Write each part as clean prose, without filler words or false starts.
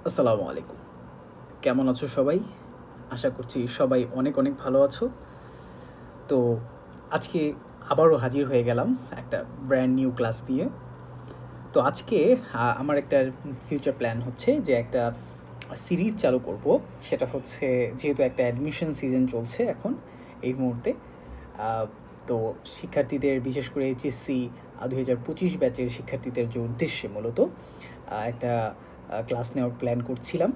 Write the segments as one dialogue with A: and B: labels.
A: আসসালামু আলাইকুম। কেমন আছো সবাই? আশা করছি সবাই অনেক অনেক ভালো আছো। তো আজকে আবারও হাজির হয়ে গেলাম একটা ব্র্যান্ড নিউ ক্লাস নিয়ে। তো আজকে আমার একটা ফিউচার প্ল্যান হচ্ছে যে একটা সিরিজ চালু করব। সেটা হচ্ছে, যেহেতু একটা অ্যাডমিশন সিজন চলছে এখন এই মুহূর্তে, তো শিক্ষার্থীদের, বিশেষ করে এইচএসসি 2025 ব্যাচের শিক্ষার্থীদের যে উদ্দেশ্যে মূলত একটা ক্লাস নেওয়ার প্ল্যান করছিলাম।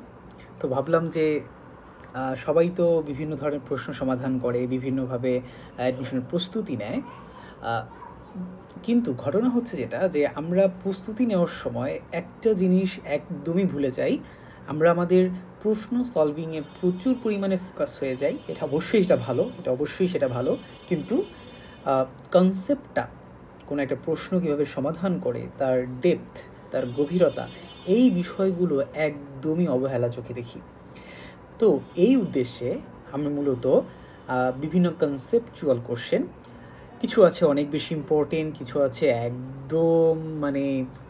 A: তো ভাবলাম যে সবাই তো বিভিন্ন ধরনের প্রশ্ন সমাধান করে, বিভিন্নভাবে অ্যাডমিশনের প্রস্তুতি নেয়। কিন্তু ঘটনা হচ্ছে যেটা, যে আমরা প্রস্তুতি নেওয়ার সময় একটা জিনিস একদমই ভুলে যাই। আমরা আমাদের প্রশ্ন সলভিংয়ে প্রচুর পরিমাণে ফোকাস হয়ে যাই। এটা অবশ্যই সেটা ভালো, কিন্তু কনসেপ্টটা, কোনো একটা প্রশ্ন কীভাবে সমাধান করে, তার ডেপথ, তার গভীরতা, এই বিষয়গুলো একদমই অবহেলা চোখে দেখি। তো এই উদ্দেশ্যে আমি মূলত বিভিন্ন কনসেপচুয়াল কোশ্চেন, কিছু আছে অনেক বেশি ইম্পর্টেন্ট, কিছু আছে একদম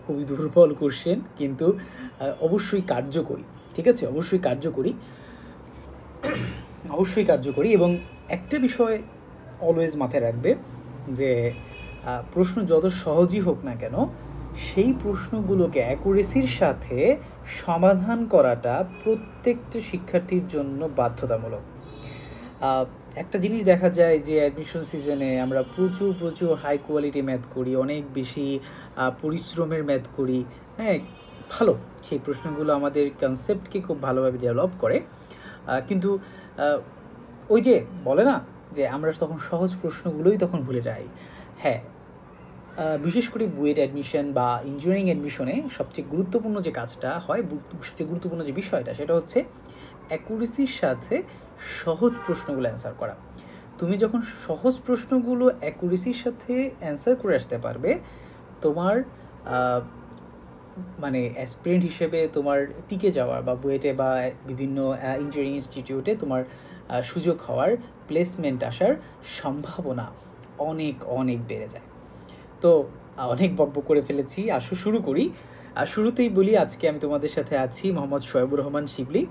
A: খুবই দুর্বল কোশ্চেন, কিন্তু অবশ্যই কার্যকরী। ঠিক আছে, অবশ্যই কার্যকরী। এবং একটা বিষয় অলওয়েজ মাথায় রাখবে যে প্রশ্ন যত সহজই হোক না কেন, সেই প্রশ্নগুলোকে অ্যাকুরেসির সাথে সমাধান করাটা প্রত্যেকটা শিক্ষার্থীর জন্য বাধ্যতামূলক। একটা জিনিস দেখা যায় যে অ্যাডমিশন সিজনে আমরা প্রচুর হাই কোয়ালিটি ম্যাথ করি, অনেক বেশি পরিশ্রমের ম্যাথ করি। হ্যাঁ, ভালো, সেই প্রশ্নগুলো আমাদের কনসেপ্টকে খুব ভালোভাবে ডেভেলপ করে। কিন্তু ওই যে বলে না, যে আমরা তখন সহজ প্রশ্নগুলোই তখন ভুলে যাই। হ্যাঁ, বিশেষ করে বুয়েট অ্যাডমিশন বা ইঞ্জিনিয়ারিং অ্যাডমিশনে সবচেয়ে গুরুত্বপূর্ণ যে কাজটা হয়, সবচেয়ে গুরুত্বপূর্ণ যে বিষয়টা, সেটা হচ্ছে অ্যাকুরেসির সাথে সহজ প্রশ্নগুলো অ্যান্সার করা। তুমি যখন সহজ প্রশ্নগুলো অ্যাকুরেসির সাথে অ্যান্সার করে আসতে পারবে, তোমার অ্যাসপিরেন্ট হিসেবে তোমার টিকে যাওয়ার, বা বুয়েটে বা বিভিন্ন ইঞ্জিনিয়ারিং ইনস্টিটিউটে তোমার সুযোগ হওয়ার, প্লেসমেন্ট আসার সম্ভাবনা অনেক অনেক বেড়ে যায়। তো অনেক বকবক করে ফেলেছি, আসো শুরু করি। শুরুতেই বলি, আজকে আমি তোমাদের সাথে আছি মোহাম্মদ শোয়েবুর রহমান শিবলি।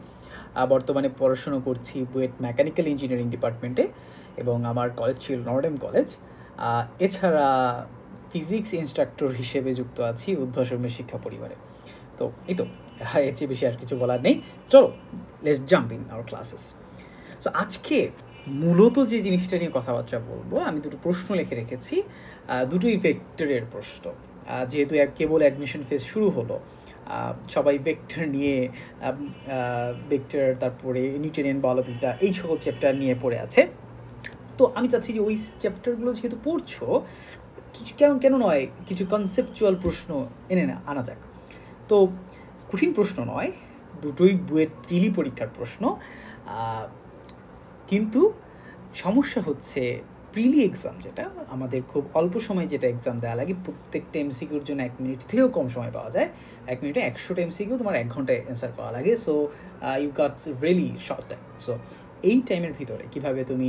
A: বর্তমানে পড়াশুনো করছি বুয়েট মেকানিক্যাল ইঞ্জিনিয়ারিং ডিপার্টমেন্টে, এবং আমার কলেজ ছিল নর্ডেম কলেজ। এছাড়া ফিজিক্স ইনস্ট্রাক্টর হিসেবে যুক্ত আছি উদ্ভাসমের শিক্ষা পরিবারে। তো এই তো, এর চেয়ে বেশি আর কিছু বলার নেই। চলো, let's jump in our classes. So আজকে মূলত যে জিনিসটা নিয়ে কথাবার্তা বলবো, আমি দুটো প্রশ্ন লিখে রেখেছি, দুটোই ভেক্টরের প্রশ্ন। যেহেতু কেবল অ্যাডমিশন ফেজ শুরু হলো, সবাই ভেক্টর নিয়ে, ভেক্টর, তারপরে নিউটনিয়ান বলবিদ্যা, এই সকল চ্যাপ্টার নিয়ে পড়ে আছে। তো আমি চাচ্ছি যে ওই চ্যাপ্টারগুলো যেহেতু পড়ছো, কিছু কেন নয়, কিছু কনসেপচুয়াল প্রশ্ন আনা যাক। তো কঠিন প্রশ্ন নয়, দুটোই বুয়েট প্রিলি পরীক্ষার প্রশ্ন। কিন্তু সমস্যা হচ্ছে, প্রিলি এক্সাম যেটা আমাদের খুব অল্প সময় যেটা এক্সাম দেওয়া লাগে, প্রত্যেকটা এমসিকিউর জন্য 1 মিনিট থেকেও কম সময় পাওয়া যায়। 1 মিনিটে 100টা এমসিকিউ, তোমার 1 ঘন্টায় অ্যান্সার করা লাগে। So you got really short time. So এই টাইমের ভিতরে কীভাবে তুমি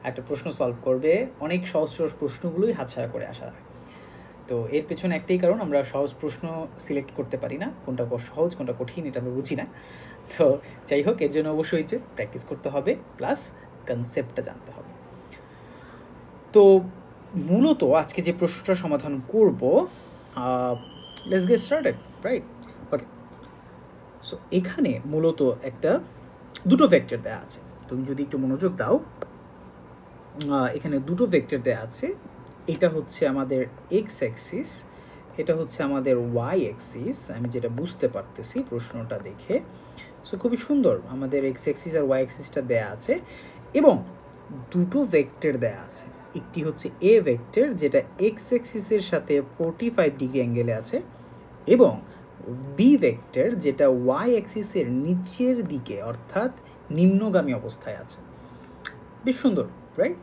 A: একটা প্রশ্ন সলভ করবে, অনেক সহজ প্রশ্নগুলোই হাতছাড়া করে আসা হয়। তো এর পেছনে একটাই কারণ, আমরা সহজ প্রশ্ন সিলেক্ট করতে পারি না, কোনটা সহজ কোনটা কঠিন এটা আমরা বুঝি না। তো যাই হোক, এর জন্য অবশ্যই প্র্যাকটিস করতে হবে, প্লাস কনসেপ্টটা জানতে হবে। তো মূলত আজকে যে প্রশ্নটা সমাধান করব, let's get started, right? Okay, so এখানে মূলত দুটো ভেক্টর দেওয়া আছে। তুমি যদি একটু মনোযোগ দাও, এখানে দুটো ভেক্টর দেওয়া আছে। এটা হচ্ছে আমাদের এক্স অ্যাক্সিস, এটা হচ্ছে আমাদের ওয়াই অ্যাক্সিস। আমি যেটা বুঝতে পারতেছি প্রশ্নটা দেখে, সো খুবই সুন্দর, আমাদের এক্স অ্যাক্সিস আর ওয়াই অ্যাক্সিসটা দেয়া আছে, এবং দুটো ভেক্টর দেয়া আছে। একটি হচ্ছে এ ভেক্টর, যেটা এক্স অ্যাক্সিসের সাথে 45 ডিগ্রি অ্যাঙ্গেলে আছে, এবং বি ভেক্টর, যেটা ওয়াই অ্যাক্সিসের নিচের দিকে, অর্থাৎ নিম্নগামী অবস্থায় আছে। বেশ সুন্দর, রাইট?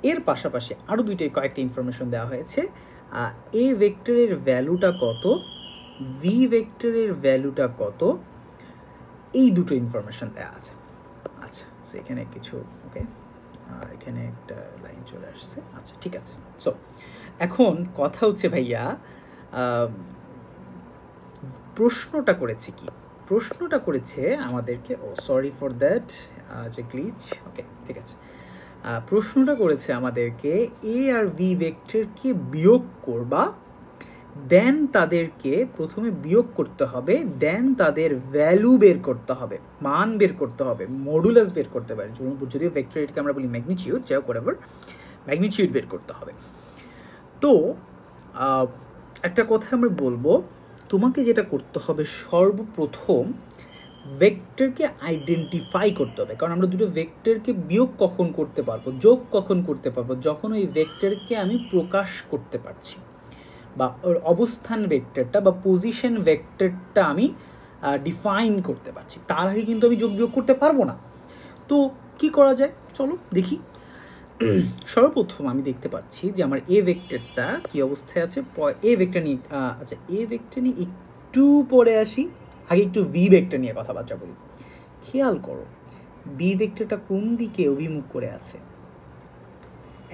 A: এর পাশাপাশি আরও কয়েকটা ইনফরমেশন দেওয়া হয়েছে। এ ভেক্টরের ভ্যালুটা কত, ভি ভেক্টরের ভ্যালুটা কত, এই দুটো ইনফরমেশন দেওয়া আছে। আচ্ছা, সো এখানে কিছু, ওকে, এখানে একটা লাইন চলে আসছে। আচ্ছা, ঠিক আছে। সো এখন কথা হচ্ছে, ভাইয়া প্রশ্নটা করেছি কি, প্রশ্নটা করেছে আমাদেরকে, ও সরি ফর দ্যাট, যে গ্লিচ, ওকে ঠিক আছে। প্রশ্নটা করেছে আমাদেরকে এ আর বি ভেক্টরকে বিয়োগ করবা, দেন তাদেরকে প্রথমে বিয়োগ করতে হবে, দেন তাদের ভ্যালু বের করতে হবে, মান বের করতে হবে, মডুলাস বের করতে পারে, যদিও ভেক্টর এটাকে আমরা বলি ম্যাগনিটিউড, যাই হোক হোয়াটএভার, ম্যাগনিটিউড বের করতে হবে। তো একটা কথা আমরা বলবো, তোমাকে যেটা করতে হবে সর্বপ্রথম ভেক্টরকে আইডেন্টিফাই করতে হবে, কারণ আমরা দুটো ভেক্টরকে বিয়োগ কখন করতে পারবো, যোগ কখন করতে পারবো, যখন ওই ভেক্টরকে আমি প্রকাশ করতে পারছি, বা ওর অবস্থান ভেক্টরটা বা পজিশন ভেক্টরটা আমি ডিফাইন করতে পারছি, তার আগে কিন্তু আমি যোগ বিয়োগ করতে পারবো না। তো কি করা যায়, চলো দেখি। সর্বপ্রথম আমি দেখতে পাচ্ছি যে আমার এ ভেক্টরটা কি অবস্থায় আছে, এ ভেক্টর নিয়ে, আচ্ছা এ ভেক্টর নিয়ে একটু পরে আসি, আগে একটু ভি ভেক্টর নিয়ে কথাবার্তা বলি। খেয়াল করো বি ভেক্টরটা কোন দিকে অভিমুখ করে আছে,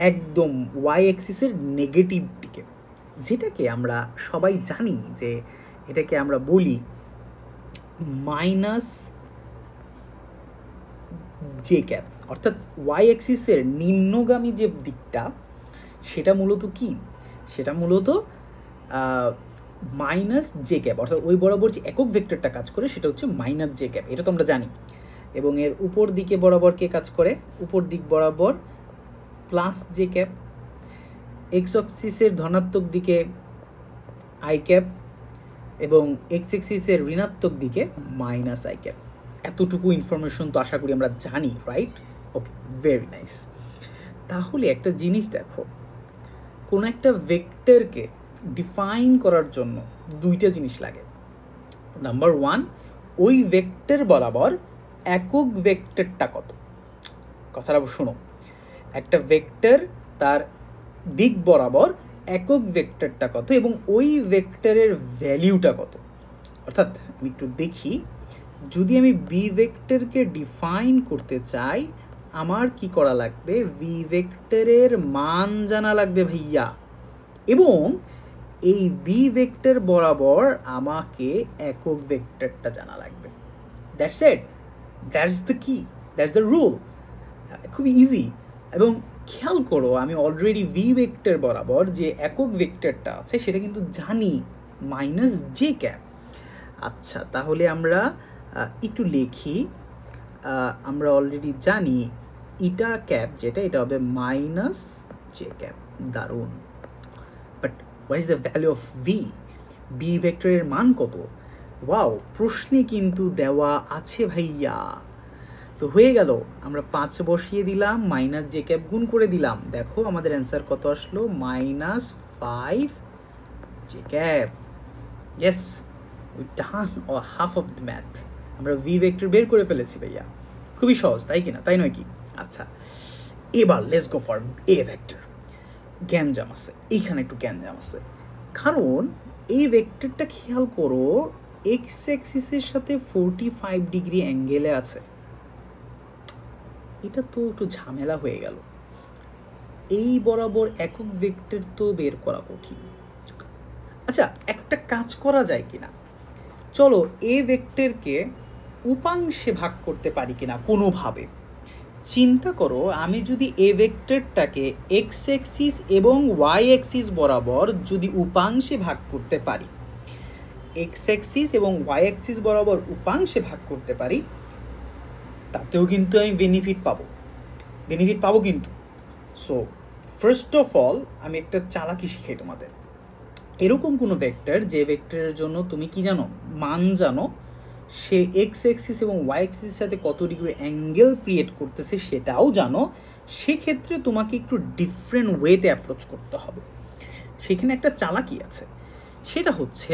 A: একদম ওয়াই অ্যাক্সিসের নেগেটিভ দিকে, যেটাকে আমরা সবাই জানি যে এটাকে আমরা বলি মাইনাস জে ক্যাপ, অর্থাৎ ওয়াই অ্যাক্সিসের নিম্নগামী যে দিকটা সেটা মূলত কি, সেটা মূলত মাইনাস জে ক্যাপ, অর্থাৎ ওই বরাবর যে একক ভেক্টরটা কাজ করে সেটা হচ্ছে মাইনাস জে ক্যাপ, এটা তো আমরা জানি। এবং এর উপর দিকে বরাবর কে কাজ করে, উপর দিক বরাবর প্লাস জে ক্যাপ, এক্স অ্যাক্সিসের ধনাত্মক দিকে আই ক্যাপ এবং এক্স অ্যাক্সিসের ঋণাত্মক দিকে মাইনাস আই ক্যাপ। এতটুকু ইনফরমেশন তো আশা করি আমরা জানি, রাইট? ওকে, ভেরি নাইস। তাহলে একটা জিনিস দেখো, কোনো একটা ভেক্টরকে ডিফাইন করার জন্য দুইটা জিনিস লাগে। নাম্বার ওয়ান, ওই ভেক্টর বরাবর একক ভেক্টরটা কত। কথাটা শোনো, একটা ভেক্টর তার দিক বরাবর একক ভেক্টরটা কত এবং ওই ভেক্টরের ভ্যালিউটা কত। অর্থাৎ আমি একটু দেখি, যদি আমি বি ভেক্টরকে ডিফাইন করতে চাই আমার কি করা লাগবে, ভি ভেক্টরের মান জানা লাগবে ভাইয়া, এবং এই বি ভেক্টর বরাবর আমাকে একক ভেক্টরটা জানা লাগবে। দ্যাটস ইট, দ্যাটস দ্য কি, দ্যাটস দ্য রুল। খুবই ইজি। এবং খেয়াল করো আমি অলরেডি ভি ভেক্টর বরাবর যে একক ভেক্টরটা আছে সেটা কিন্তু জানি, মাইনাস জে ক্যাপ। আচ্ছা, তাহলে আমরা একটু লিখি, আমরা অলরেডি জানি ইটা ক্যাপ যেটা, এটা হবে মাইনাস জে ক্যাপ। দারুণ। But what is the value of V, B ভেক্টরের মান কত? ওয়াও, প্রশ্নে কিন্তু দেওয়া আছে ভাইয়া। তো হয়ে গেল, আমরা 5 বসিয়ে দিলাম, মাইনাস জে ক্যাপ গুণ করে দিলাম, দেখো আমাদের অ্যান্সার কত আসলো, minus 5 J cap. Yes, we done half of the math, আমরা ভি ভেক্টর বের করে ফেলেছি ভাইয়া। খুবই সহজ, তাই কিনা, তাই নয় কি? আচ্ছা, এবার let's go for a vector. গ্যাঞ্জাম আছে এইখানে, একটু গ্যাঞ্জাম আছে, কারণ এই ভেক্টরটা খেয়াল করো এক্স অ্যাক্সিসের সাথে 45 ডিগ্রি অ্যাঙ্গেলে আছে। এটা তো একটু ঝামেলা হয়ে গেল, এই বরাবর একক ভেক্টর তো বের করা কঠিন। আচ্ছা, একটা কাজ করা যায় কিনা, চলো এ ভেক্টরকে উপাংশে ভাগ করতে পারি কিনা কোনোভাবে। চিন্তা করো, আমি যদি এ ভেক্টরটাকে এক্স অ্যাক্সিস এবং ওয়াই অ্যাক্সিস বরাবর যদি উপাংশে ভাগ করতে পারি, এক্স অ্যাক্সিস এবং ওয়াই অ্যাক্সিস বরাবর উপাংশে ভাগ করতে পারি, তাতেও কিন্তু আমি বেনিফিট পাবো কিন্তু। সো ফার্স্ট অফ অল আমি একটা চালাকি শিখাই তোমাদের। এরকম কোনো ভেক্টর যে ভেক্টরের জন্য তুমি কি জানো, মান জানো, সে এক্স অ্যাক্সিস এবং ওয়াই অ্যাক্সিসের সাথে কত ডিগ্রি অ্যাঙ্গেল ক্রিয়েট করতেছে সেটাও জানো, সেক্ষেত্রে তোমাকে একটু ডিফারেন্ট ওয়েতে অ্যাপ্রোচ করতে হবে। সেখানে একটা চালাকি আছে, সেটা হচ্ছে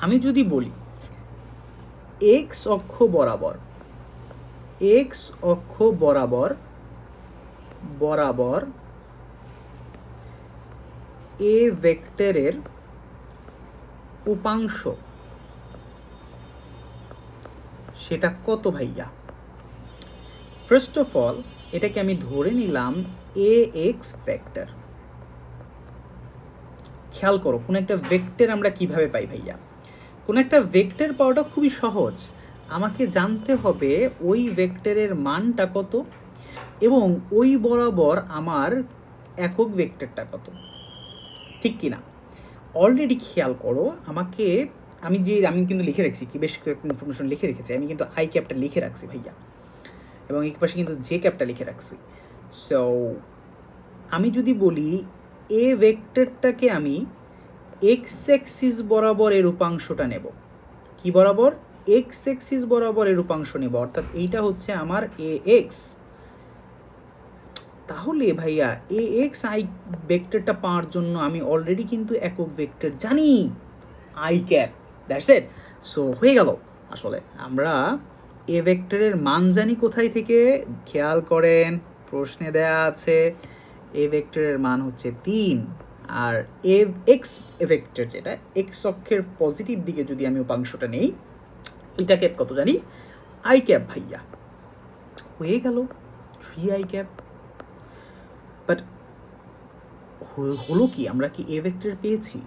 A: আমি যদি বলি এক্স অক্ষ বরাবর এ ভেক্টরের উপাংশ সেটা কত ভাইয়া? ফার্স্ট অফ অল এটাকে আমি ধরে নিলাম এ এক্স ভেক্টর। খেয়াল করো, কোন একটা ভেক্টর আমরা কিভাবে পাই ভাইয়া? কোনো একটা ভেক্টর পাওয়াটা খুবই সহজ। আমাকে জানতে হবে ওই ভেক্টরের মানটা কত এবং ওই বরাবর আমার একক ভেক্টরটা কত, ঠিক কি না? অলরেডি খেয়াল করো, আমি কিন্তু লিখে রাখছি, কি বেশ কয়েকটা ইনফরমেশন লিখে রেখেছি। আমি কিন্তু আই ক্যাপটা লিখে রাখছি ভাইয়া, এবং এই পাশে কিন্তু জে ক্যাপটা লিখে রাখছি। সো আমি যদি বলি এ ভেক্টরটাকে আমি এক্স অ্যাক্সিস বরাবর এর উপাংশটা নেব, কি বরাবর? এক্স অ্যাক্সিস বরাবর এর উপাংশ নেব, অর্থাৎ এইটা হচ্ছে আমার এ এক্স। তাহলে ভাইয়া এ এক্স আই ভেক্টরটা পাওয়ার জন্য আমি অলরেডি কিন্তু একক ভেক্টর জানি, I cap, that's it. So হয়ে গেল। আসলে আমরা এ ভেক্টরের মান জানি কোথায় থেকে? খেয়াল করেন, প্রশ্নে দেয়া আছে এ ভেক্টরের মান হচ্ছে 3, আর এ এক্স ভেক্টর যেটা এক্স অক্ষের পজিটিভ দিকে যদি আমি উপাংশটা নেই, এটা ক্যাপ কত জানি? আই ক্যাপ ভাইয়া। হয়ে গেল 3 আই ক্যাপ। বাট হলো কি, আমরা কি এ ভেক্টর পেয়েছি?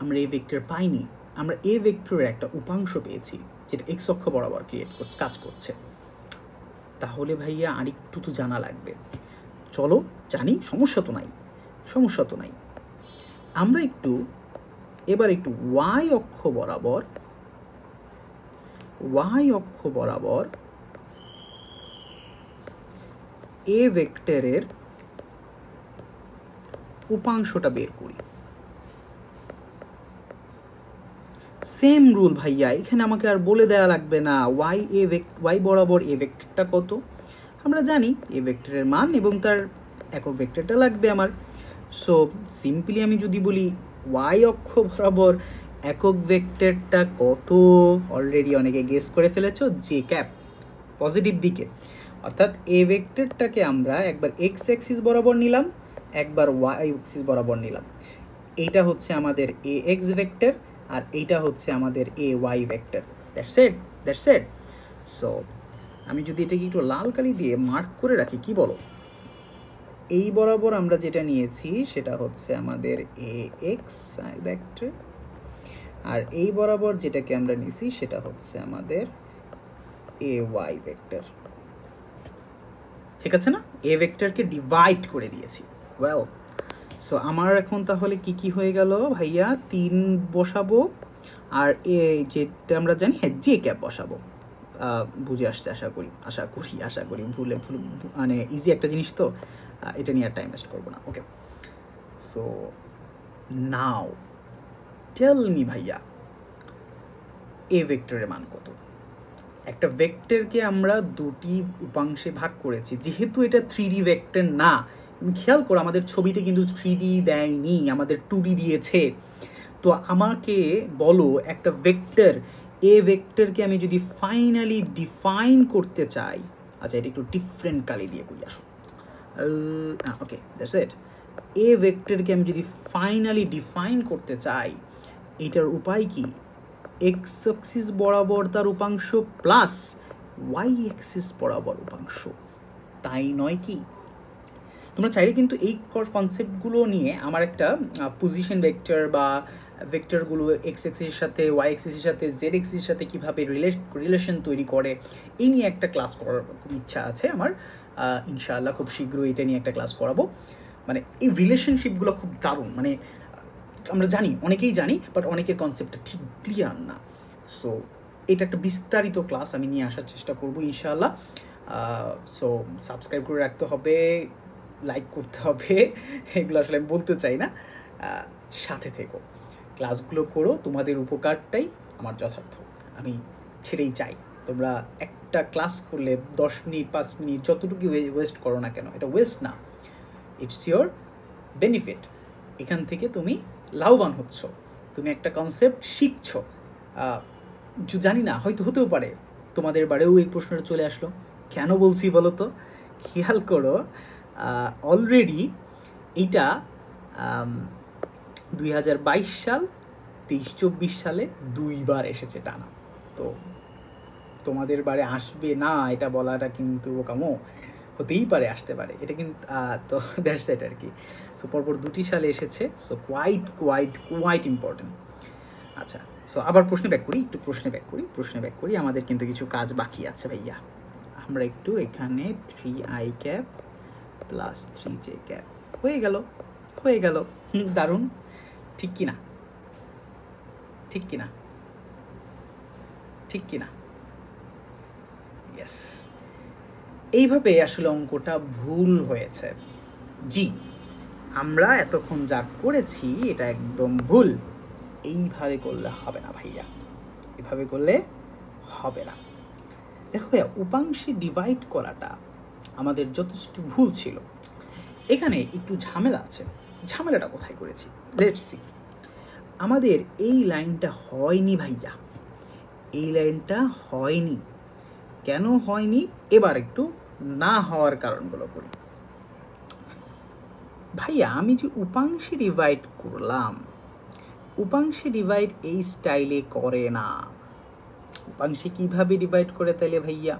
A: আমরা এ ভেক্টর পাইনি, আমরা এ ভেক্টরের একটা উপাংশ পেয়েছি যেটা এক্স অক্ষ বরাবর কাজ করছে। তাহলে ভাইয়া আরেকটু তো জানা লাগবে। চলো জানি, সমস্যা তো নাই। আমরা এবার একটু ওয়াই অক্ষ বরাবর এ ভেক্টরের উপাংশটা বের করি। সেম রুল ভাইয়া, এখানে আমাকে আর বলে দেওয়া লাগবে না ওয়াই বরাবর এ ভেক্টরটা কত। আমরা জানি এ ভেক্টরের মান এবং তার একক ভেক্টরটা লাগবে আমার। সো সিম্পলি আমি যদি বলি ওয়াই অক্ষ বরাবর একক ভেক্টরটা কত, অলরেডি অনেকে গেস করে ফেলেছো, জে ক্যাপ, পজিটিভ দিকে। অর্থাৎ এ ভেক্টরটাকে আমরা একবার এক্স অ্যাক্সিস বরাবর নিলাম, একবার ওয়াই অ্যাক্সিস বরাবর নিলাম। এইটা হচ্ছে আমাদের এ এক্স ভেক্টর, আর এইটা হচ্ছে আমাদের A Y vector. That's it. So আমি যদি এটাকে একটু লাল কালি দিয়ে মার্ক করে রাখি, কি বলো? এই বরাবর আমরা যেটা নিয়েছি সেটা হচ্ছে আমাদের এ এক্স ভেক্টর, আর এই বরাবর যেটাকে আমরা নিয়েছি সেটা হচ্ছে আমাদের এ ওয়াই ভেক্টর। ঠিক আছে না? এ ভেক্টরকে ডিভাইড করে দিয়েছি। ওয়েল, সো আমার এখন তাহলে কি হয়ে গেল ভাইয়া? 3 বসাবো, আর এ যেটা আমরা জানি, হ্যাঁ, জে ক্যাপ বসাবো। বুঝে আসছে আশা করি ভুল মানে ইজি একটা জিনিস তো, এটা নিয়ে আর টাইম ওয়েস্ট করবো না। ওকে, সো নাও টেল মি ভাইয়া, এ ভেক্টরের মান কত? একটা ভেক্টরকে আমরা দুটি উপাংশে ভাগ করেছি, যেহেতু এটা 3D ভেক্টর না। তুমি খেয়াল করো, আমাদের ছবিতে কিন্তু 3D দেয়নি, আমাদের 2D দিয়েছে। তো আমাকে বলো, একটা ভেক্টর এ ভেক্টরকে আমি যদি ফাইনালি ডিফাইন করতে চাই, আচ্ছা এটা একটু ডিফারেন্ট কালি দিয়ে করি, আসো। ওকে, দ্যাটস ইট। এ ভেক্টরকে আমি যদি ফাইনালি ডিফাইন করতে চাই, এটার উপায় কি? এক্স অ্যাক্সিস বরাবর তার উপাংশ প্লাস ওয়াই অ্যাক্সিস বরাবর উপাংশ, তাই নয় কি? তোমরা চাইলে কিন্তু এই কনসেপ্টগুলো নিয়ে আমার একটা পজিশন ভেক্টর বা ভেক্টরগুলো এক্স অ্যাক্সিসের সাথে ওয়াই অ্যাক্সিসের সাথে জেড অ্যাক্সিসের সাথে কীভাবে রিলেশন তৈরি করে, এই নিয়ে একটা ক্লাস করার খুব ইচ্ছা আছে আমার। ইনশাআল্লাহ খুব শীঘ্রই এটা নিয়ে একটা ক্লাস করাবো। মানে এই রিলেশনশিপগুলো খুব দারুণ, মানে আমরা জানি, অনেকেই জানি, বাট অনেকের কনসেপ্টটা ঠিক ক্লিয়ার না। সো এটা একটা বিস্তারিত ক্লাস আমি নিয়ে আসার চেষ্টা করবো ইনশাআল্লাহ। সো সাবস্ক্রাইব করে রাখতে হবে, লাইক করতে হবে, এগুলো আসলে আমি বলতে চাই না। সাথে থেকো, ক্লাসগুলো করো, তোমাদের উপকারটাই আমার যথার্থ, আমি সেটাই চাই। তোমরা একটা ক্লাস করলে 10 মিনিট 5 মিনিট যতটুকু ওয়েস্ট করো না কেন, এটা ওয়েস্ট না, ইটস ইয়োর বেনিফিট। এখান থেকে তুমি লাভবান হচ্ছ, তুমি একটা কনসেপ্ট শিখছো। জানি না, হয়তো হতেও পারে তোমাদের বারেও এই প্রশ্নটা চলে আসলো, কেন বলছি বলো তো? খেয়াল করো, অলরেডি এইটা 2022 সাল 23-24 সালে 2 বার এসেছে টানা। তো তোমাদের বারে আসবে না এটা বলাটা কিন্তু কামো, হতেই পারে, আসতে পারে, এটা কিন্তু তো দ্যাটস ইট আর কি। সো পরপর 2টি সালে এসেছে, সো কোয়াইট ইম্পর্টেন্ট। আচ্ছা, সো আবার প্রশ্নে ব্যাক করি, আমাদের কিন্তু কিছু কাজ বাকি আছে ভাইয়া। আমরা একটু এখানে 3i cap plus 3j cap হয়ে গেল। দারুণ, ঠিক কি না? ইয়েস, এইভাবে আসলে অঙ্কটা ভুল হয়েছে। জি, আমরা এতক্ষণ যা করেছি এটা একদম ভুল। এইভাবে করলে হবে না ভাইয়া, এভাবে করলে হবে না। দেখো ভাইয়া, উপাংশে ডিভাইড করাটা আমাদের যথেষ্ট ভুল ছিল। এখানে একটু ঝামেলা আছে। ঝামেলাটা কোথায় করেছি? Let's see. আমাদের এই লাইনটা হয়নি ভাইয়া, এই লাইনটা হয়নি। কেন হয়নি? এবার একটু না হওয়ার কারণগুলো করি। ভাইয়া, আমি যে উপাংশে ডিভাইড করলাম, উপাংশে ডিভাইড এই স্টাইলে করে না। উপাংশে কিভাবে ডিভাইড করে তাহলে ভাইয়া?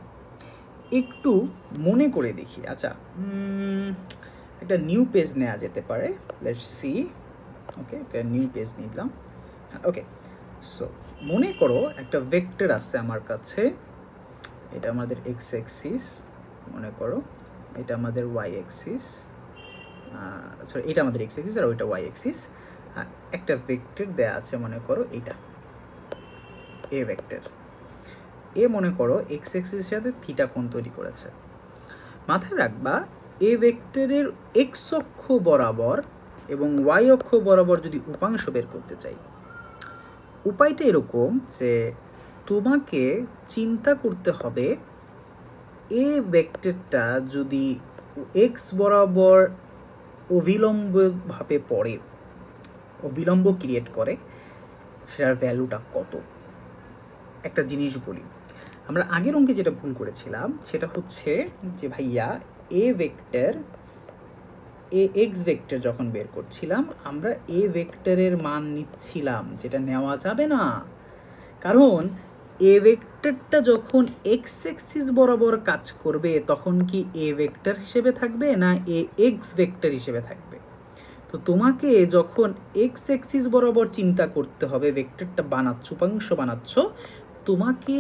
A: একটু মনে করে দেখি। আচ্ছা, একটা নিউ পেজ নেওয়া যেতে পারে। Let's see. ওকে, একটা নিউ পেজ নিলাম। ওকে, সো মনে করো একটা ভেক্টর আছে আমার কাছে, এটা আমাদের এক্স অ্যাক্সিস, মনে করো এটা আমাদের ওয়াই অ্যাক্সিস, সরি এটা আমাদের এক্স অ্যাক্সিস আর ওইটা ওয়াই অ্যাক্সিস। আর একটা ভেক্টর দেয়া আছে, মনে করো এটা এ ভেক্টর। এ মনে করো এক্স অ্যাক্সিসের সাথে থিটা কোণ তৈরি করেছে। মাথায় রাখবা, এ ভেক্টরের এক্স অক্ষ বরাবর এবং ওয়াই অক্ষ বরাবর যদি উপাংশ বের করতে চাই, উপায়টা এরকম যে তোমাকে চিন্তা করতে হবে এ ভেক্টরটা যদি এক্স বরাবর অভিলম্বভাবে পড়ে, অভিলম্ব ক্রিয়েট করে, সেটার ভ্যালুটা কত। একটা জিনিস বলি, আমরা আগের অঙ্কে যেটা ভুল করেছিলাম সেটা হচ্ছে যে ভাইয়া এ ভেক্টর, এ এক্স ভেক্টর যখন বের করছিলাম আমরা এ ভেক্টরের মান নিচ্ছিলাম, যেটা নেওয়া যাবে না। কারণ এ ভেক্টরটা যখন এক্স অ্যাক্সিস বরাবর কাজ করবে তখন কি এ ভেক্টর হিসেবে থাকবে না এ এক্স ভেক্টর হিসেবে থাকবে? তো তোমাকে যখন এক্স অ্যাক্সিস বরাবর চিন্তা করতে হবে, ভেক্টরটা বানাচ্ছ, উপাংশ বানাচ্ছ, তোমাকে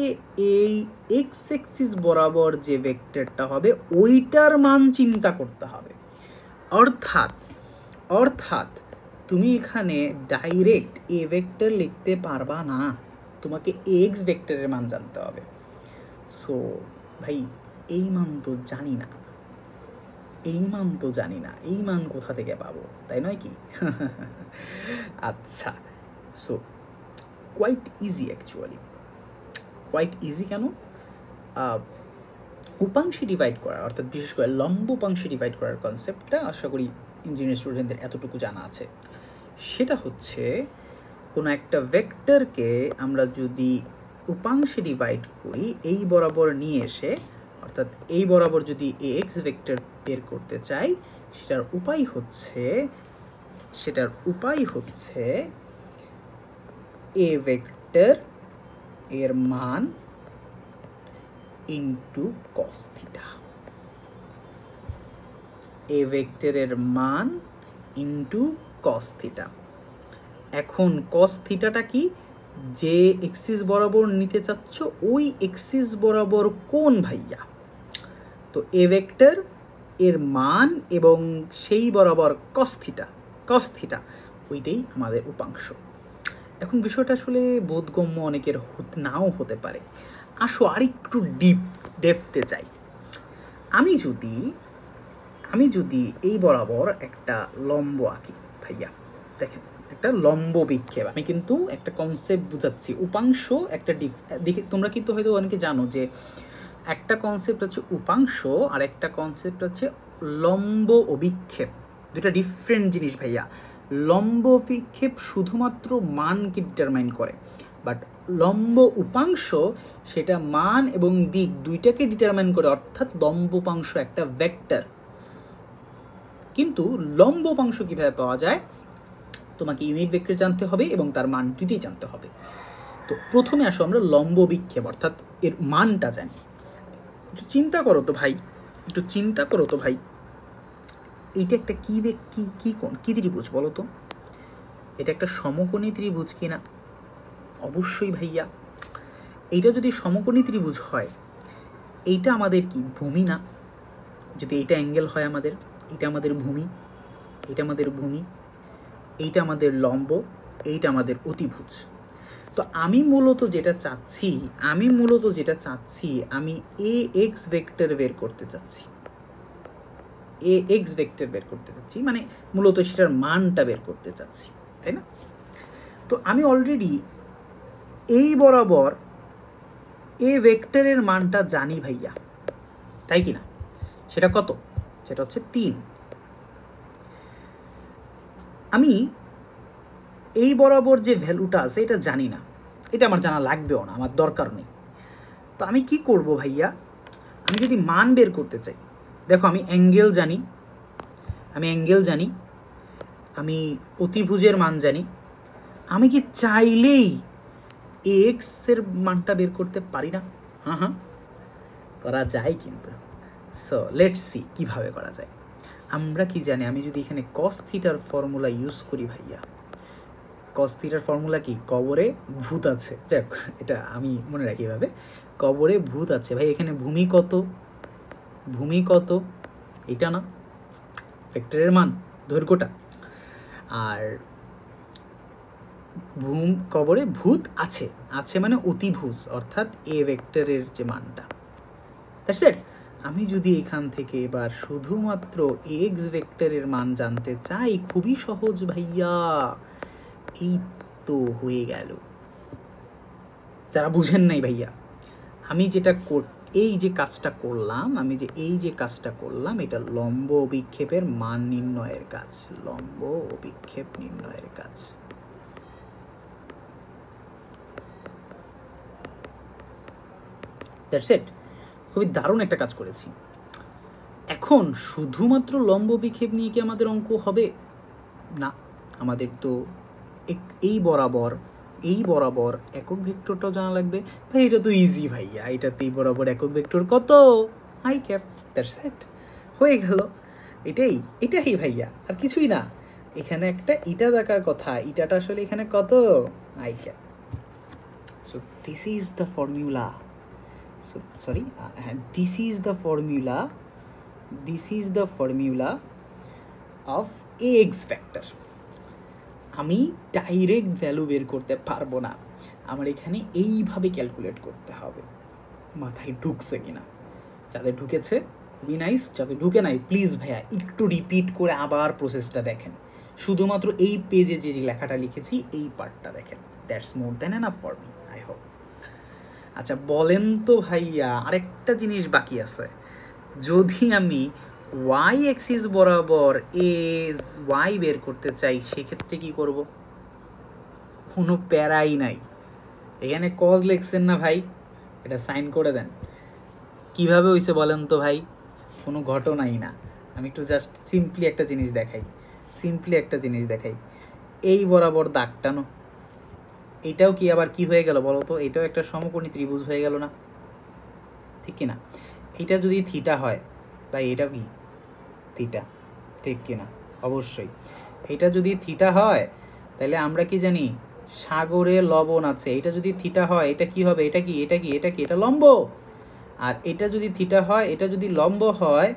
A: এই এক্স অ্যাক্সিস বরাবর যে ভেক্টরটা হবে ওইটার মান চিন্তা করতে হবে। অর্থাৎ তুমি এখানে ডাইরেক্ট এ ভেক্টর লিখতে পারবা না, তোমাকে এক্স ভেক্টরের মান জানতে হবে। সো ভাই, এই মান তো জানি না, এই মান কোথা থেকে পাবো, তাই নয় কি? আচ্ছা, so quite easy, actually quite easy. কেন? উপাংশে ডিভাইড করা, অর্থাৎ বিশেষ করে লম্ব উপাংশে ডিভাইড করার কনসেপ্টটা আশা করি ইঞ্জিনিয়ারিং স্টুডেন্টদের এতটুকু জানা আছে। সেটা হচ্ছে কোনো একটা ভেক্টরকে আমরা যদি উপাংশে ডিভাইড করি এই বরাবর নিয়ে এসে, অর্থাৎ এই বরাবর যদি এ এক্স ভেক্টর বের করতে চাই, সেটার উপায় হচ্ছে এ ভেক্টর এর মান ইন্টু কস থিটা। এ ভেক্টরের মান ইন্টু কস থিটা। এখন কস থিটাটা কি? যে এক্সিস বরাবর নিতে চাচ্ছ ওই এক্সিস বরাবর কোন ভাইয়া? তো এ ভেক্টর এর মান এবং সেই বরাবর কস থিটা ওইটাই আমাদের উপাংশ। এখন বিষয়টা আসলে বোধগম্য অনেকের নাও হতে পারে। আসো আরেকটু ডেপথে যাই। আমি যদি এই বরাবর একটা লম্ব আঁকি ভাইয়া, দেখেন একটা লম্ব বিক্ষেপ, আমি কিন্তু একটা কনসেপ্ট বুঝাচ্ছি। উপাংশ একটা দেখে তোমরা কিন্তু হয়তো অনেকে জানো যে একটা কনসেপ্ট হচ্ছে উপাংশ আর একটা কনসেপ্ট হচ্ছে লম্ব অভিক্ষেপ, দুটা ডিফারেন্ট জিনিস ভাইয়া। লম্ব অভিক্ষেপ শুধুমাত্র মানকে ডিটারমাইন করে, বাট লম্ব উপাংশ সেটা মান এবং দিক দুইটাকে ডিটারমাইন করে, অর্থাৎ লম্ব উপাংশ একটা ভেক্টর। কিন্তু লম্ব উপাংশ কীভাবে পাওয়া যায়? তোমাকে ইউনিট ভেক্টর জানতে হবে এবং তার মান দুইটাই জানতে হবে। তো প্রথমে আসো আমরা লম্ব বিক্ষেপ অর্থাৎ এর মানটা জানি। একটু চিন্তা করো তো ভাই, এইটা একটা কি কোণ, কি ত্রিভুজ বলো তো? এটা একটা সমকোণী ত্রিভুজ কিনা? অবশ্যই ভাইয়া। এইটা যদি সমকোণী ত্রিভুজ হয়, এইটা আমাদের কি ভূমি না? যদি এইটা অ্যাঙ্গেল হয় আমাদের, এটা আমাদের ভূমি, এটা আমাদের ভূমি, এইটা আমাদের লম্ব, এইটা আমাদের অতিভুজ। তো আমি মূলত যেটা চাচ্ছি, আমি এ এক্স ভেক্টর বের করতে চাচ্ছি, মানে মূলত সেটার মানটা বের করতে চাচ্ছি, তাই না? তো আমি অলরেডি এই বরাবর এ ভেক্টরের মানটা জানি ভাইয়া, তাই কি না? সেটা কত? সেটা হচ্ছে 3। আমি এই বরাবর যে ভ্যালুটা আছে এটা জানি না, এটা আমার জানা লাগবেও না, আমার দরকার নেই। তো আমি কি করব ভাইয়া? আমি যদি মান বের করতে চাই, দেখো আমি অ্যাঙ্গেল জানি, আমি অতিভুজের মান জানি, আমি কি চাইলেই এক্স এর মানটা বের করতে পারি না? হ্যাঁ, করা যায় কিন্তু। সো লেটস সি কীভাবে করা যায়। আমরা কি জানি, আমি যদি এখানে কস থিটার ফর্মুলা ইউজ করি ভাইয়া, কস থিটার ফর্মুলা কি? কবরে ভূত আছে। যাক, এটা আমি মনে রাখি এভাবে, কবরে ভূত আছে ভাই। এখানে ভূমি কত? এটা না ভেক্টরের মান, দৈর্ঘ্যটা। আর কবরে ভূত আছে মানে অতিভুজ, অর্থাৎ এ ভেক্টরের যে মানটা। That's it. আমি যদি এখান থেকে এবার শুধুমাত্র এক্স ভেক্টরের মান জানতে চাই, খুবই সহজ ভাইয়া, এই তো হয়ে গেল। যারা বুঝেন নাই ভাইয়া, আমি এই যে কাজটা করলাম, এটা লম্ব অভিক্ষেপের মান নির্ণয়ের কাজ, লম্ব অভিক্ষেপ নির্ণয়ের কাজ। That's it. খুবই দারুণ একটা কাজ করেছি। এখন শুধুমাত্র লম্ব অভিক্ষেপ নিয়ে কি আমাদের অঙ্ক হবে? না, আমাদের তো এই বরাবর একক ভেক্টরটাও জানা লাগবে। ভাই এটা তো ইজি ভাইয়া, এটাতে এই বরাবর একক ভেক্টর কত? I cap. দ্যাটস ইট, হয়ে গেল। এটাই ভাইয়া, আর কিছুই না। এখানে একটা ইটা দেখার কথা, ইটাটা আসলে এখানে কত? I cap. So this is the formula, this is the formula of Ax vector. আমি ডাইরেক্ট ভ্যালু বের করতে পারবো না, আমার এখানে এইভাবে ক্যালকুলেট করতে হবে। মাথায় ঢুকছে কিনা? যাদের ঢুকেছে খুবই নাইস, যাদের ঢুকে নাই প্লিজ ভাইয়া একটু রিপিট করে আবার প্রসেসটা দেখেন। শুধুমাত্র এই পেজে যে লেখাটা লিখেছি এই পার্টটা দেখেন। That's more than enough for me, I hope. আচ্ছা বলেন তো ভাইয়া, আরেকটা জিনিস বাকি আছে। যদি আমি ওয়াই অ্যাক্সিস বরাবর ওয়াই বের করতে চাই, সেক্ষেত্রে কি করব? কোনো প্যারাই নাই। এখানে কজ লিখছেন না ভাই, এটা সাইন করে দেন। কিভাবে হইছে বলেন তো ভাই? কোনো ঘটনাই না। আমি একটু জাস্ট সিম্পলি একটা জিনিস দেখাই। এই বরাবর দাগ টানো, এটাও কি আবার কি হয়ে গেল বলো তো? এটাও একটা সমকোণী ত্রিভুজ হয়ে গেল না? ঠিক কিনা? এটা যদি থিটা হয়, বা এটা কি থিটা, ঠিক কিনা? অবশ্যই। এটা যদি থিটা হয় তাহলে আমরা কি জানি? সাগরে লবণ আছে। এটা যদি থিটা হয় এটা কি হবে? এটা কি? এটা লম্ব। আর এটা যদি থিটা হয়, এটা যদি লম্ব হয়,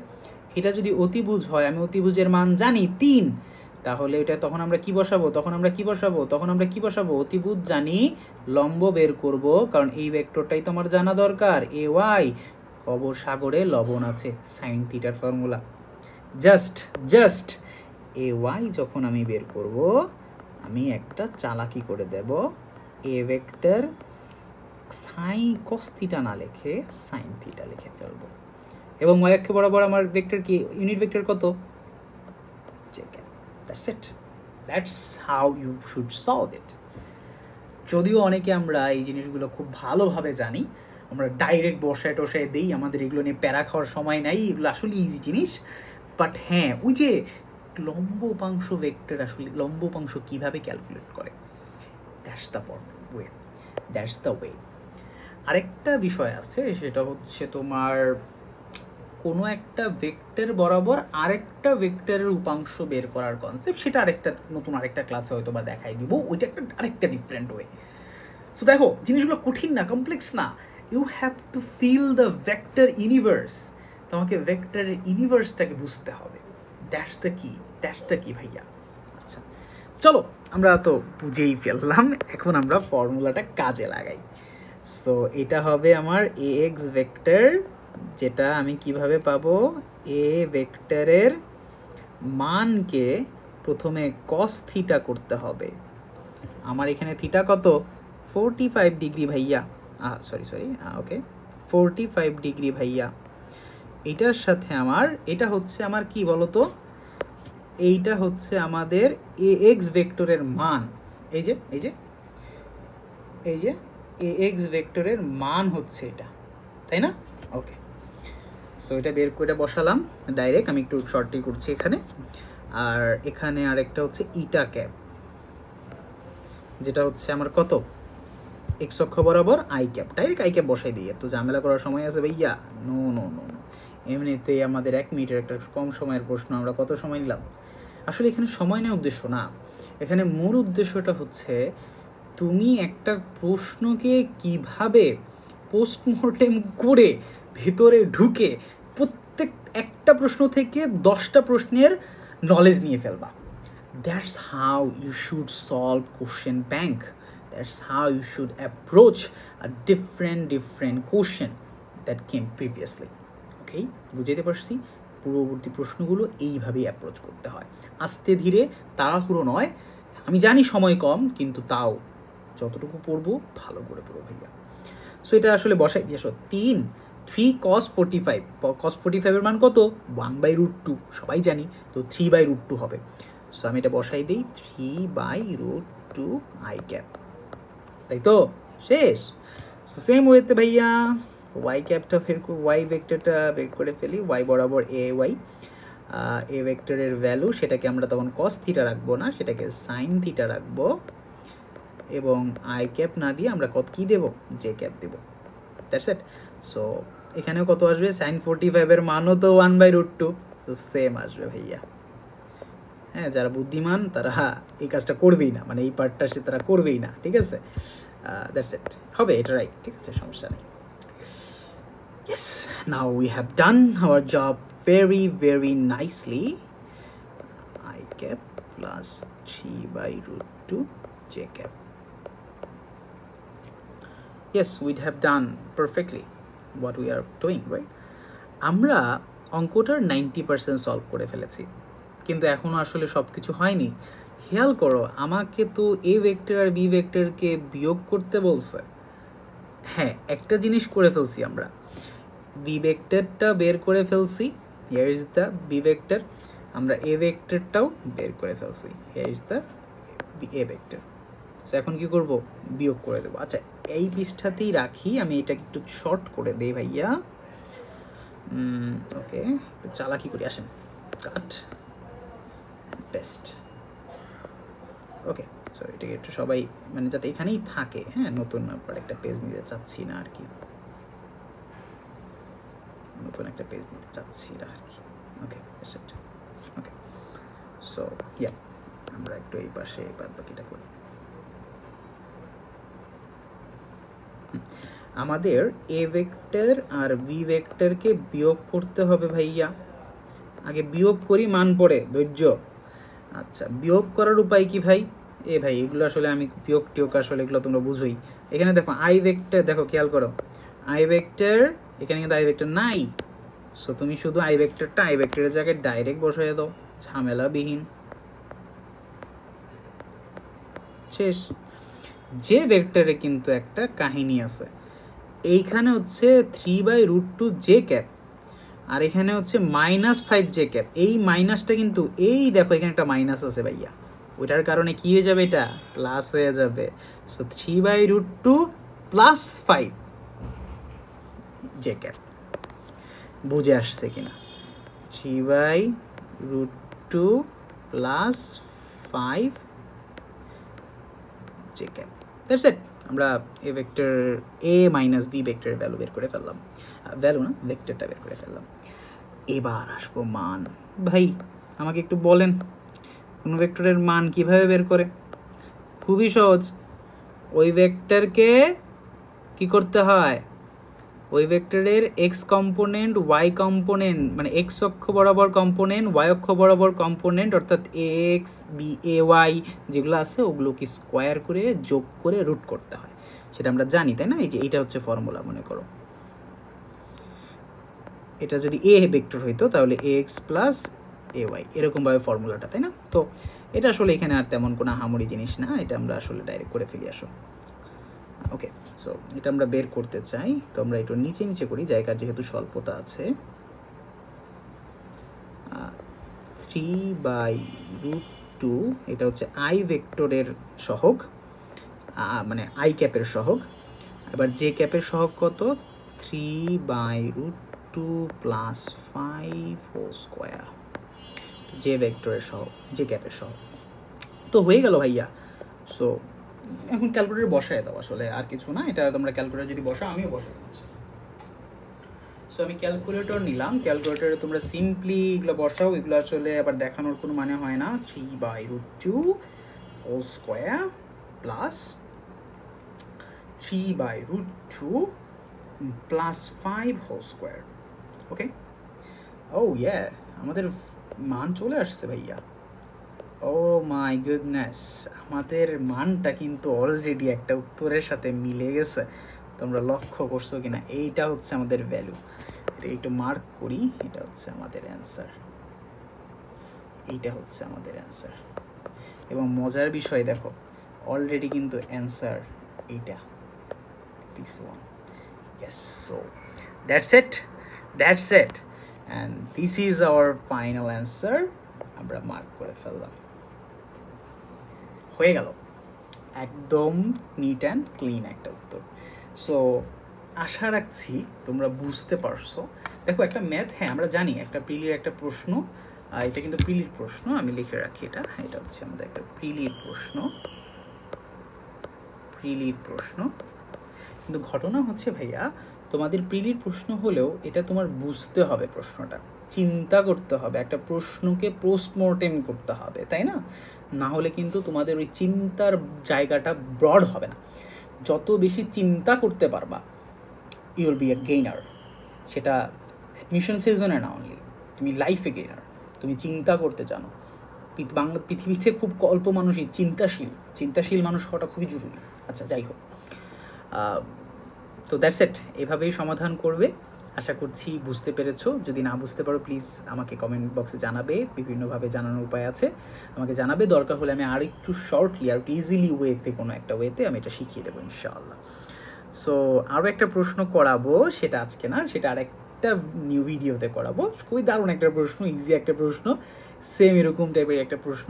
A: এটা যদি অতিভুজ হয়, আমি অতিভুজের মান জানি 3, তাহলে এটা তখন আমরা কি বসাবো? অতিভুজ জানি, লম্ব বের করব, কারণ এই ভেক্টরটাই তো আমার জানা দরকার। এ ওয়াই, কবর সাগরে লবণ আছে, সাইন থিটার ফর্মুলা। জাস্ট এ ওয়াই যখন আমি বের করব, আমি একটা চালাকি করে দেব, A vector sine cos theta না লিখে সাইন থিটা লিখে ফেলবো, এবং ওয়াই অক্ষ বরাবর আমার ভেক্টর কি? ইউনিট ভেক্টর কত? That's it. That's how you should solve it. যদিও অনেকে আমরা এই জিনিসগুলো খুব ভালোভাবে জানি, আমরা ডাইরেক্ট বসায় দিই, আমাদের এগুলো নিয়ে প্যারা খাওয়ার সময় নাই, এগুলো আসলে ইজি জিনিস। বাট হ্যাঁ, ওই যে লম্ব উপাংশ ভেক্টর, আসলে লম্ব উপাংশ কীভাবে ক্যালকুলেট করে, দ্যাটস দ্য ওয়ে। আরেকটা বিষয় আছে, সেটা হচ্ছে তোমার কোনো একটা ভেক্টর বরাবর আরেকটা ভেক্টরের উপাংশ বের করার কনসেপ্ট, সেটা আরেকটা ক্লাসে হয়তো বা দেখাই দিব। ওইটা আরেকটা ডিফারেন্ট ওয়ে। সো দেখো জিনিসগুলো কঠিন না, কমপ্লেক্স না, you have to feel the vector universe, তোমাকে ভেক্টরের ইউনিভার্সটাকে বুঝতে হবে, দ্যাটস দ্য কি ভাইয়া। আচ্ছা চলো আমরা তো বুঝেই ফেললাম, এখন আমরা ফর্মুলাটা কাজে লাগাই। সো এটা হবে আমার এ এক্স ভেক্টর, যেটা আমি কিভাবে পাবো, এ ভেক্টরের মানকে প্রথমে কস থিটা করতে হবে। আমার এখানে থিটা কত, 45 ডিগ্রি ভাইয়া, সরি ওকে 45 ডিগ্রি ভাইয়া। এটার সাথে আমার এটা হচ্ছে আমার কি বলতো, এইটা হচ্ছে আমাদের এ এক্স ভেক্টরের মান, এই যে এ এক্স ভেক্টরের মান হচ্ছে এটা, তাই না? ওকে, সো এটা বের করে বসালাম ডাইরেক্ট, আমি একটু শর্টই করছি এখানে। আর এখানে আরেকটা হচ্ছে ইটা ক্যাপ, যেটা হচ্ছে আমার কত, এক্স অক্ষ বরাবর I cap, direct I cap বসাই দিই, তো ঝামেলা করার সময় আছে ভাইয়া? নো, এমনিতেই আমাদের 1 মিনিটের একটা কম সময়ের প্রশ্ন, আমরা কত সময় নিলাম? আসলে এখানে সময় নেওয়ার উদ্দেশ্য না, এখানে মূল উদ্দেশ্যটা হচ্ছে তুমি একটা প্রশ্নকে কিভাবে পোস্টমর্টেম করে ভেতরে ঢুকে প্রত্যেক একটা প্রশ্ন থেকে 10টা প্রশ্নের নলেজ নিয়ে ফেলবা। That's how you should solve question bank, that's how you should approach a different question that came previously. Okay, বুঝাইতে পারছি? পূর্ববর্তী প্রশ্নগুলো এইভাবেই অ্যাপ্রোচ করতে হয়, আস্তে ধীরে, তাড়াহুড়ো নয়। আমি জানি সময় কম, কিন্তু তাও যতটুকু পড়বো ভালো করে পড়বো ভাইয়া। সো এটা আসলে বসাই দিয়ে 3 cos 45, cos 45-এর মান কত, 1/√2, সবাই জানি, তো 3/√2 হবে। সো আমি এটা বসাই দিই, 3/√2 আই ক্যাপ, তাই তো শেষ। সো সেম ওয়েতে ভাইয়া ওয়াই ক্যাপটা ওয়াই ভেক্টরটা বের করে ফেলি, ওয়াই বরাবর এ ভেক্টরের ভ্যালু, সেটাকে আমরা তখন কস থিটা রাখবো না, সেটাকে সাইন থিটা রাখবো, এবং আই ক্যাপ না দিয়ে আমরা কত কি দেবো, জে ক্যাপ দেবো, দ্যাটস ইট। সো এখানেও কত আসবে, সাইন 45-এর মানও তো 1/√2, সো সেম আসবে ভাইয়া। হ্যাঁ, যারা বুদ্ধিমান তারা এই কাজটা করবেই না, মানে এই পার্টটা সে তারা করবেই না, ঠিক আছে? দ্যাটস ইট, হবে এটা রাইট, ঠিক আছে, সমস্যা নেই। Yes, now we have done our job very nicely. I cap plus 3/√2 j cap. Yes, we have done perfectly what we are doing, right? আমরা অঙ্কটার 90% সলভ করে ফেলেছি, কিন্তু এখনও আসলে সব কিছু হয়নি। খেয়াল করো, আমাকে তো এ ভেক্টর আর বি ভেক্টরকে বিয়োগ করতে বলছে। হ্যাঁ, একটা জিনিস করে ফেলছি আমরা, বি ভেক্টরটা বের করে ফেলছি, here is the B vector, আমরা এ ভেক্টরটাও বের করে ফেলছি, here is the A vector. So এখন কি করব, বিয়োগ করে দেবো। আচ্ছা, এই পৃষ্ঠাতেই রাখি, আমি এটাকে একটু শর্ট করে দেই ভাইয়া। ওকে, চালাকি করি, আসেন, কাট পেস্ট। ওকে, সো এটাকে একটু সবাই মানে যাতে এখানেই থাকে, হ্যাঁ, নতুন একটা পেজ নিতে চাচ্ছি না আর কি, নতুন একটা পেজ নিতে চাচ্ছি না আর কি। ওকে, that's it. Okay, so yeah, আমরা একটু এই পাশে বাদ বাকিটা করি। আমাদের এ ভেক্টর আর বি ভেক্টরকে বিয়োগ করতে হবে ভাইয়া। আগে বিয়োগ করি, মান পড়ে, ধৈর্য। আচ্ছা, বিয়োগ করার উপায় কি ভাই? ভাই এগুলো আসলে আমি বিয়োগ টিয়োগ আসলে এগুলো তোমরা বুঝোই। এখানে দেখো আই ভেক্টর, দেখো খেয়াল করো, আই ভেক্টর, এখানে কিন্তু আই ভেক্টর নাই। সো তুমি শুধু আই ভেক্টরটা আই ভেক্টরের জায়গায় ডাইরেক্ট বসাই দাও, ঝামেলাবিহীন, শেষ। যে ভেক্টরে কিন্তু একটা কাহিনী আছে, এইখানে হচ্ছে 3/√2 জে ক্যাপ, আর এখানে হচ্ছে -5 জে ক্যাপ। এই মাইনাসটা কিন্তু, এই দেখো এখানে একটা মাইনাস আছে ভাইয়া, ওইটার কারণে কি হয়ে যাবে, এটা প্লাস হয়ে যাবে। সো 3/√2 + 5 জে ক্যাপ, বুঝে আসছে কিনা? 3/√2 + 5 জে ক্যাপ, দ্যাটস ইট। আমরা A vector A minus B ভেক্টরের ভ্যালু বের করে ফেললাম, ভ্যালু না, ভেক্টরটা বের করে ফেললাম। এবার আসবো মান। ভাই আমাকে একটু বলেন, কোনো ভেক্টরের মান কিভাবে বের করে? খুবই সহজ, ওই ভেক্টরকে কি করতে হয়, ওই ভেক্টরের এক্স কম্পোনেন্ট ওয়াই কম্পোনেন্ট, মানে এক্স অক্ষ বরাবর কম্পোনেন্ট ওয়াই অক্ষ বরাবর কম্পোনেন্ট অর্থাৎ এক্স বি এ ওয়াই যেগুলো আছে ওগুলোকে স্কোয়ার করে যোগ করে রুট করতে হয়, সেটা আমরা জানি তাই না। এই যে এইটা হচ্ছে ফর্মুলা, মনে করো এটা যদি এ ভেক্টর হইতো তাহলে এ এক্স প্লাস এ ওয়াই এরকমভাবে ফর্মুলাটা, তাই না। তো এটা আসলে এখানে আর তেমন কোনো হামুড়ি জিনিস না, এটা আমরা আসলে ডাইরেক্ট করে ফেলি আসো। ওকে, সো এটা আমরা বের করতে চাই, তো আমরা একটু নিচে নিচে করি, জায়গার যেহেতু স্বল্পতা আছে। 3/√2 এটা হচ্ছে আই ভেক্টরের সহগ, মানে আই ক্যাপের সহগ। এবার জে ক্যাপের সহগ কত, 3/√2 + 5 হোল স্কোয়ার, জে ভেক্টরের সহগ, জে ক্যাপের সহগ। তো হয়ে গেল ভাইয়া। সো এখন ক্যালকুলেটর বসায় দাও, আসলে আর কিছু না, এটা তোমরা ক্যালকুলেটর যদি বসাও আমিও বসাই দিচ্ছি। সো আমি ক্যালকুলেটর নিলাম, ক্যালকুলেটরে তোমরা সিম্পলি এগুলো বসাও, এগুলো আসলে আবার দেখানোর কোনো মানে হয় না। 3/√2 whole square plus 3/√2 + 5 whole square. Okay, ও ইয়ে, আমাদের মান চলে আসছে ভাইয়া। ও মাই গুডনেস, আমাদের মানটা কিন্তু অলরেডি একটা উত্তরের সাথে মিলে গেছে, তোমরা লক্ষ্য করছো কিনা। এইটা হচ্ছে আমাদের ভ্যালু, এটা একটু মার্ক করি, এটা হচ্ছে আমাদের অ্যান্সার, এইটা হচ্ছে আমাদের অ্যান্সার। এবং মজার বিষয় দেখো, অলরেডি কিন্তু অ্যান্সার এইটা, this one. Yes, so that's it and this is our final answer. আমরা মার্ক করে ফেললাম, হয়ে গেল একদম নিট অ্যান্ড ক্লিন একটা উত্তর। সো আশা রাখছি তোমরা বুঝতে পারছো। দেখো একটা ম্যাথ, হ্যাঁ আমরা জানি একটা প্রিলির একটা প্রশ্ন, এটা কিন্তু প্রিলির প্রশ্ন, আমি লিখে রাখি এটা, এটা হচ্ছে আমাদের একটা প্রিলির প্রশ্ন। কিন্তু ঘটনা হচ্ছে ভাইয়া, তোমাদের প্রিলির প্রশ্ন হলেও এটা তোমার বুঝতে হবে, প্রশ্নটা চিন্তা করতে হবে, একটা প্রশ্নকে পোস্টমর্টেম করতে হবে, তাই না। না হলে কিন্তু তোমাদের ওই চিন্তার জায়গাটা ব্রড হবে না। যত বেশি চিন্তা করতে পারবা, you will be a gainer. সেটা অ্যাডমিশন সিজনে না অনলি, তুমি লাইফে গেইনার। তুমি চিন্তা করতে জানো, পৃথিবীতে খুব অল্প মানুষই চিন্তাশীল মানুষ হওয়াটা খুবই জরুরি। আচ্ছা যাই হোক, তো দ্যাটস ইট, এভাবেই সমাধান করবে। আশা করছি বুঝতে পেরেছো। যদি না বুঝতে পারো প্লিজ আমাকে কমেন্ট বক্সে জানাবে, বিভিন্নভাবে জানানোর উপায় আছে, আমাকে জানাবে। দরকার হলে আমি আর একটু শর্টলি আর ইজিলি ওয়েতে, কোনো একটা ওয়েতে আমি এটা শিখিয়ে দেবো ইনশাআল্লাহ। সো আরও একটা প্রশ্ন করাবো, সেটা আজকে না, সেটা আরেকটা নিউ ভিডিওতে করাবো। খুবই দারুণ একটা প্রশ্ন, ইজি একটা প্রশ্ন, সেম এরকম টাইপের একটা প্রশ্ন।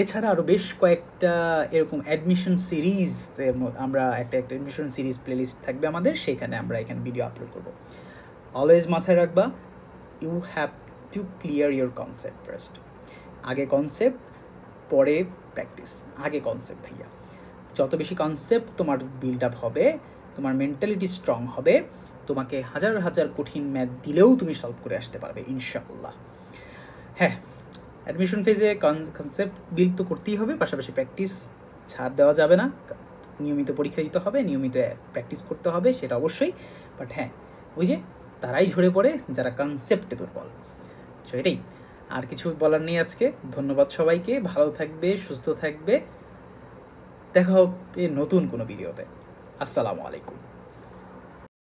A: এছাড়া আরও বেশ কয়েকটা এরকম অ্যাডমিশন সিরিজ, আমরা একটা অ্যাডমিশন সিরিজ প্লেলিস্ট থাকবে আমাদের, সেখানে আমরা এখানে ভিডিও আপলোড করবো। অলওয়েজ মাথায় রাখবা, you have to clear your concept first. আগে কনসেপ্ট, পরে প্র্যাকটিস। আগে কনসেপ্ট ভাইয়া, যত বেশি কনসেপ্ট তোমার বিল্ড আপ হবে, তোমার মেন্টালিটি স্ট্রং হবে, তোমাকে হাজার হাজার কঠিন ম্যাথ দিলেও তুমি সলভ করে আসতে পারবে ইনশাআল্লাহ। হ্যাঁ, অ্যাডমিশন ফেজে কনসেপ্ট বিল্ড তো করতেই হবে, পাশাপাশি প্র্যাকটিস ছাড় দেওয়া যাবে না। নিয়মিত পরীক্ষা দিতে হবে, নিয়মিত প্র্যাকটিস করতে হবে, সেটা অবশ্যই। বাট হ্যাঁ, ওই যে তারাই ঝরে পড়ে যারা কনসেপ্টে দুর্বল। সো এটাই, আর কিছু বলার নেই আজকে। ধন্যবাদ সবাইকে, ভালো থাকবে, সুস্থ থাকবে, দেখা হবে নতুন কোনো ভিডিওতে। আসসালামু আলাইকুম।